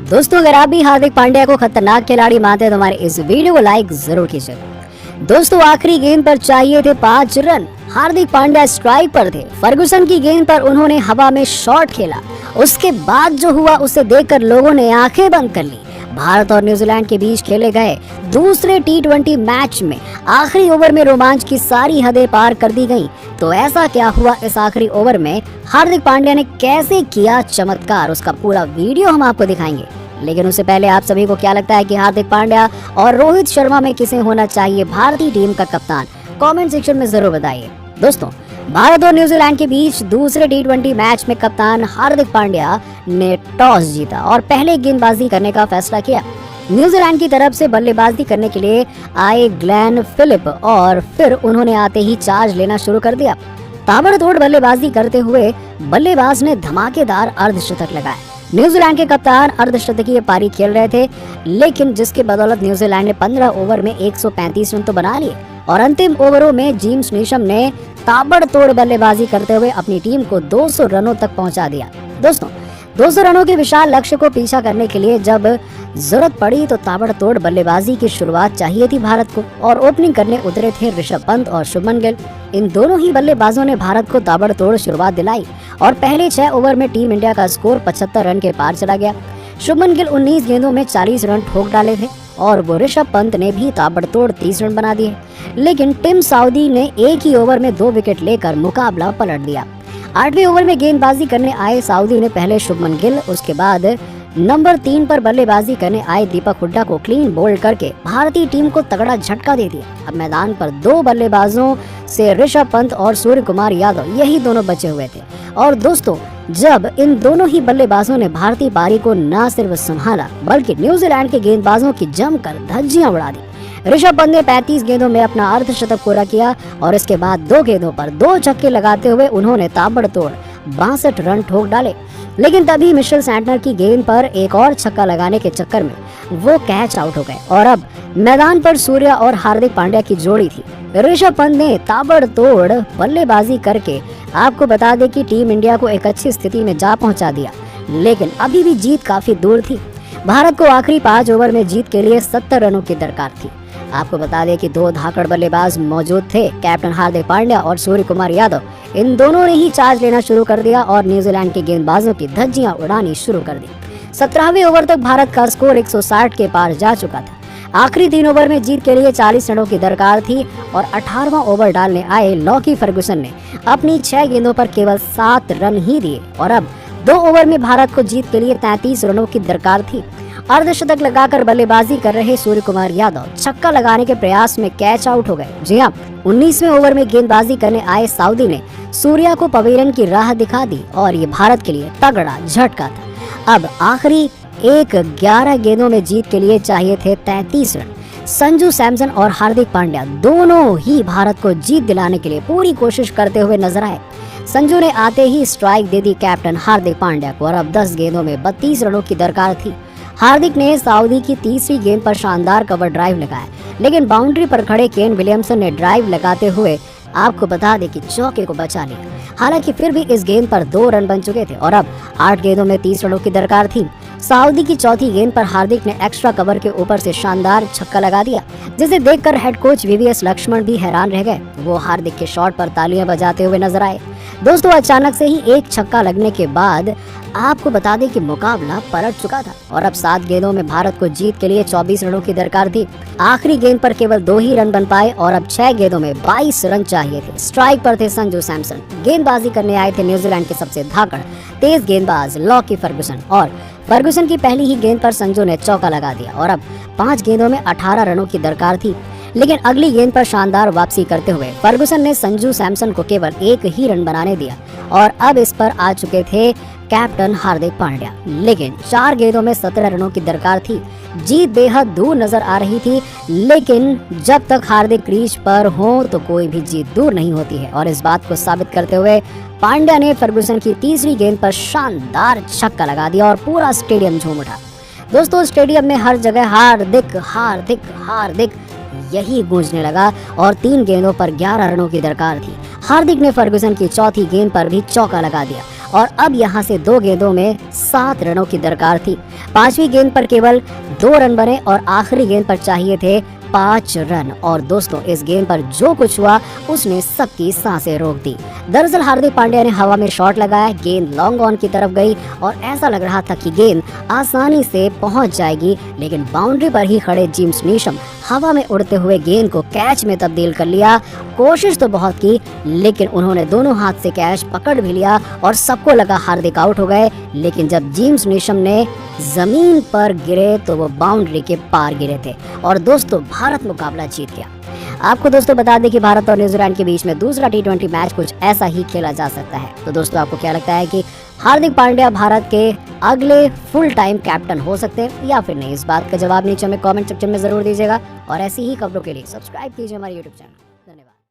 दोस्तों, अगर आप भी हार्दिक पांड्या को खतरनाक खिलाड़ी मानते हैं तो हमारे इस वीडियो को लाइक जरूर कीजिए। दोस्तों, आखिरी गेंद पर चाहिए थे 5 रन। हार्दिक पांड्या स्ट्राइक पर थे। फर्गुसन की गेंद पर उन्होंने हवा में शॉट खेला। उसके बाद जो हुआ उसे देखकर लोगों ने आंखें बंद कर ली। भारत और न्यूजीलैंड के बीच खेले गए दूसरे T20 मैच में आखिरी ओवर में रोमांच की सारी हदें पार कर दी गईं। तो ऐसा क्या हुआ इस आखिरी ओवर में, हार्दिक पांड्या ने कैसे किया चमत्कार, उसका पूरा वीडियो हम आपको दिखाएंगे। लेकिन उससे पहले आप सभी को क्या लगता है कि हार्दिक पांड्या और रोहित शर्मा में किसे होना चाहिए भारतीय टीम का कप्तान? कमेंट सेक्शन में जरूर बताइए। दोस्तों, भारत और न्यूजीलैंड के बीच दूसरे T20 मैच में कप्तान हार्दिक पांड्या ने टॉस जीता और पहले गेंदबाजी करने का फैसला किया। न्यूजीलैंड की तरफ से बल्लेबाजी करने के लिए आए ग्लेन फिलिप और फिर उन्होंने आते ही चार्ज लेना शुरू कर दिया। ताबड़तोड़ बल्लेबाजी करते हुए बल्लेबाज ने धमाकेदार अर्धशतक लगाया। न्यूजीलैंड के कप्तान अर्धशतकीय पारी खेल रहे थे, लेकिन जिसके बदौलत न्यूजीलैंड ने 15 ओवर में 135 रन तो बना लिए और अंतिम ओवरों में जेम्स नीशम ने ताबड़तोड़ बल्लेबाजी करते हुए अपनी टीम को 200 रनों तक पहुंचा दिया। दोस्तों, 200 रनों के विशाल लक्ष्य को पीछा करने के लिए जब जरूरत पड़ी तो ताबड़तोड़ बल्लेबाजी की शुरुआत चाहिए थी भारत को, और ओपनिंग करने उतरे थे ऋषभ पंत और शुभमन गिल। इन दोनों ही बल्लेबाजों ने भारत को ताबड़तोड़ शुरुआत दिलाई और पहले 6 ओवर में टीम इंडिया का स्कोर 75 रन के पार चला गया। शुभमन गिल 19 गेंदों में 40 रन ठोक डाले थे और वो ऋषभ पंत ने भी ताबड़तोड़ 30 रन बना दिए। लेकिन टिम साउदी ने एक ही ओवर में 2 विकेट लेकर मुकाबला पलट दिया। 8वें ओवर में गेंदबाजी करने आए साउदी ने पहले शुभमन गिल, उसके बाद नंबर 3 पर बल्लेबाजी करने आए दीपक हुड्डा को क्लीन बोल्ड करके भारतीय टीम को तगड़ा झटका दे दिया। अब मैदान पर 2 बल्लेबाजों से ऋषभ पंत और सूर्य कुमार यादव यही दोनों बचे हुए थे। और दोस्तों, जब इन दोनों ही बल्लेबाजों ने भारतीय पारी को न सिर्फ संभाला बल्कि न्यूजीलैंड के गेंदबाजों की जमकर धज्जियां उड़ा दी। ऋषभ पंत ने 35 गेंदों में अपना अर्धशतक पूरा किया और इसके बाद 2 गेंदों पर 2 छक्के लगाते हुए उन्होंने ताबड़तोड़ 62 रन ठोक डाले। लेकिन तभी मिशेल सैंटनर की गेंद पर एक और छक्का लगाने के चक्कर में वो कैच आउट हो गए और अब मैदान पर सूर्या और हार्दिक पांड्या की जोड़ी थी। ऋषभ पंत ने ताबड़तोड़ बल्लेबाजी करके आपको बता दें कि टीम इंडिया को एक अच्छी स्थिति में जा पहुंचा दिया, लेकिन अभी भी जीत काफी दूर थी। भारत को आखिरी 5 ओवर में जीत के लिए 70 रनों की दरकार थी। आपको बता दें कि 2 धाकड़ बल्लेबाज मौजूद थे, कैप्टन हार्दिक पांड्या और सूर्य कुमार यादव। इन दोनों ने ही चार्ज लेना शुरू कर दिया और न्यूजीलैंड के गेंदबाजों की धज्जियां उड़ानी शुरू कर दी। 17वें ओवर तक भारत का स्कोर 160 के पार जा चुका था। आखिरी 3 ओवर में जीत के लिए 40 रनों की दरकार थी और 18वां ओवर डालने आए लॉकी फर्गुसन ने अपनी 6 गेंदों पर केवल 7 रन ही दिए और अब 2 ओवर में भारत को जीत के लिए 33 रनों की दरकार थी। अर्धशतक लगाकर बल्लेबाजी कर रहे सूर्य कुमार यादव छक्का लगाने के प्रयास में कैच आउट हो गए। जी हां, 19वें ओवर में गेंदबाजी करने आए साउदी ने सूर्या को पवेलियन की राह दिखा दी और ये भारत के लिए तगड़ा झटका था। अब आखिरी 11 गेंदों में जीत के लिए चाहिए थे 33 रन। संजू सैमसन और हार्दिक पांड्या दोनों ही भारत को जीत दिलाने के लिए पूरी कोशिश करते हुए नजर आए। संजू ने आते ही स्ट्राइक दे दी कैप्टन हार्दिक पांड्या को और अब 10 गेंदों में 32 रनों की दरकार थी। हार्दिक ने साउदी की तीसरी गेंद पर शानदार कवर ड्राइव लगाया, लेकिन बाउंड्री पर खड़े केन विलियमसन ने ड्राइव लगाते हुए आपको बता दें कि चौके को बचा लिया। हालांकि फिर भी इस गेंद पर 2 रन बन चुके थे और अब 8 गेंदों में 30 रनों की दरकार थी। सऊदी की चौथी गेंद पर हार्दिक ने एक्स्ट्रा कवर के ऊपर से शानदार छक्का लगा दिया, जिसे देखकर हेड कोच वीवीएस लक्ष्मण भी हैरान रह गए। वो हार्दिक के शॉट पर तालियां बजाते हुए नजर आए। दोस्तों, अचानक से ही एक छक्का लगने के बाद आपको बता दें कि मुकाबला पलट चुका था और अब 7 गेंदों में भारत को जीत के लिए 24 रनों की दरकार थी। आखिरी गेंद पर केवल 2 ही रन बन पाए और अब 6 गेंदों में 22 रन चाहिए थे। स्ट्राइक पर थे संजू सैमसन। गेंदबाजी करने आए थे न्यूजीलैंड के सबसे धाकड़ तेज गेंदबाज लॉकी फर्गुसन और फर्गुसन की पहली ही गेंद पर संजू ने चौका लगा दिया और अब 5 गेंदों में 18 रनों की दरकार थी। लेकिन अगली गेंद पर शानदार वापसी करते हुए फर्गुसन ने संजू सैमसन को केवल 1 ही रन बनाने दिया और अब इस पर आ चुके थे कैप्टन हार्दिक पांड्या। लेकिन 4 गेंदों में 17 रनों की दरकार थी। जीत बेहद दूर नजर आ रही थी, लेकिन जब तक हार्दिक क्रीज पर हो तो कोई भी जीत दूर नहीं होती है और इस बात को साबित करते हुए पांड्या ने फर्गुसन की तीसरी गेंद पर शानदार छक्का लगा दिया और पूरा स्टेडियम झूम उठा। दोस्तों, स्टेडियम में हर जगह हार्दिक हार्दिक हार्दिक यही गूंजने लगा और 3 गेंदों पर 11 रनों की दरकार थी। हार्दिक ने फर्गुसन की चौथी गेंद पर भी चौका लगा दिया और अब यहां से 2 गेंदों में 7 रनों की दरकार थी। 5वीं गेंद पर केवल 2 रन बने और आखिरी गेंद पर चाहिए थे 5 रन। और दोस्तों इस गेंद पर जो कुछ हुआ उसने सबकी सांसें रोक दी। दरअसल हार्दिक पांड्या ने हवा में शॉट लगाया, गेंद लॉन्ग ऑन की तरफ गई और ऐसा लग रहा था कि गेंद आसानी से पहुंच जाएगी, लेकिन बाउंड्री पर ही खड़े जेम्स नीशम हवा में उड़ते हुए गेंद को कैच में तब्दील कर लिया। कोशिश तो बहुत की, लेकिन उन्होंने दोनों हाथ से कैच पकड़ भी लिया और सबको लगा हार्दिक आउट हो गए। लेकिन जब जेम्स नीशम ने जमीन पर गिरे तो वो बाउंड्री के पार गिरे थे और दोस्तों भारत मुकाबला जीत गया। आपको दोस्तों बता दें कि भारत और न्यूजीलैंड के बीच में दूसरा T20 मैच कुछ ऐसा ही खेला जा सकता है। तो दोस्तों आपको क्या लगता है कि हार्दिक पांड्या भारत के अगले फुल टाइम कैप्टन हो सकते हैं या फिर नहीं? इस बात का जवाब नीचे हमें कमेंट सेक्शन में जरूर दीजिएगा और ऐसी ही खबरों के लिए सब्सक्राइब कीजिए हमारे YouTube चैनल।